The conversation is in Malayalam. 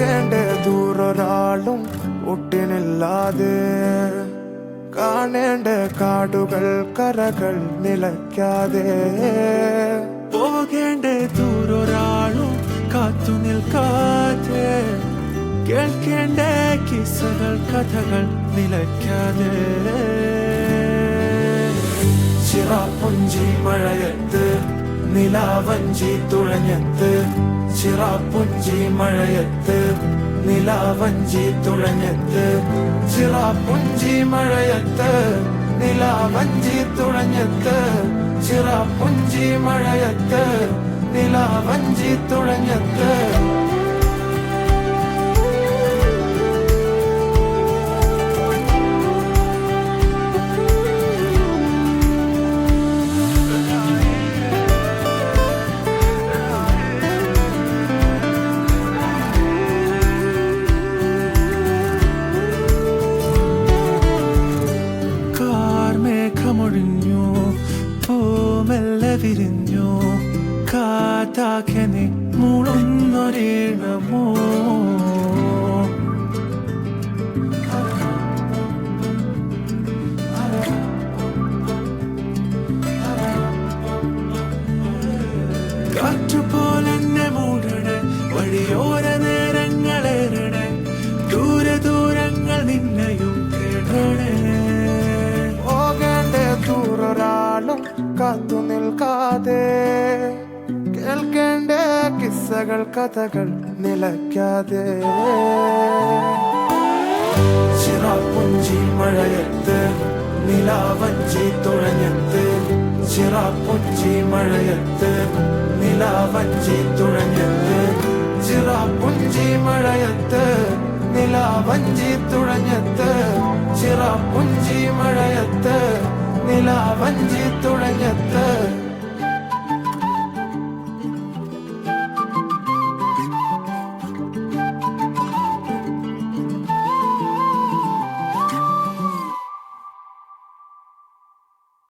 പോകേണ്ട ദൂരൊരാളും ഒട്ടിനില്ലാതെ കാണേണ്ട കാടുകൾ കരകൾ നിലയ്ക്കാതെ പോകേണ്ട ദൂരൊരാളും കാത്തു നിൽക്കാതെ കേൾക്കേണ്ട കിസ്സകൾ കഥകൾ നിലയ്ക്കാതെ ചിറാപ്പുഞ്ചി മഴയത്ത് നിലാവഞ്ചി തുഴഞ്ഞത്ത് ചിറാപ്പുഞ്ചി മഴയത്ത് നിലാവഞ്ചി തുഴഞ്ഞത്ത് ചിറാപ്പുഞ്ചി മഴയത്ത് നിലാവഞ്ചി തുഴഞ്ഞത്ത് ചിറാപ്പുഞ്ചി മഴയത്ത് നിലാവഞ്ചി തുഴഞ്ഞത്ത് മേഘമൊഴിഞ്ഞു പൂമെല്ലെ വിരിഞ്ഞു കാറ്റാകെ നീ മൂളുന്നൊരീണമോ കാറ്റുപോലെന്നെ മൂടണേ വഴിയോര നേരങ്ങളേറണേ ദൂരെ ദൂരങ്ങൾ നിന്നെയും തേടണേ ദൂരൊരാളും കാത്തു നിൽക്കാതെ കേൾക്കേണ്ട കിസ്സകൾ കഥകൾ നിലയ്ക്കാതെ ചിറാപ്പുഞ്ചി മഴയത്ത് നിലാവഞ്ചി തുഴഞ്ഞത്ത് ചിറാപ്പുഞ്ചി മഴയത്ത് നിലാവഞ്ചി തുഴഞ്ഞത്ത് ചിറാപ്പുഞ്ചി മഴയത്ത് നിലാവഞ്ചി തുഴഞ്ഞത്ത് ചിറാപ്പുഞ്ചി മഴയത്ത് നിലാവഞ്ചി തുഴഞ്ഞത്ത്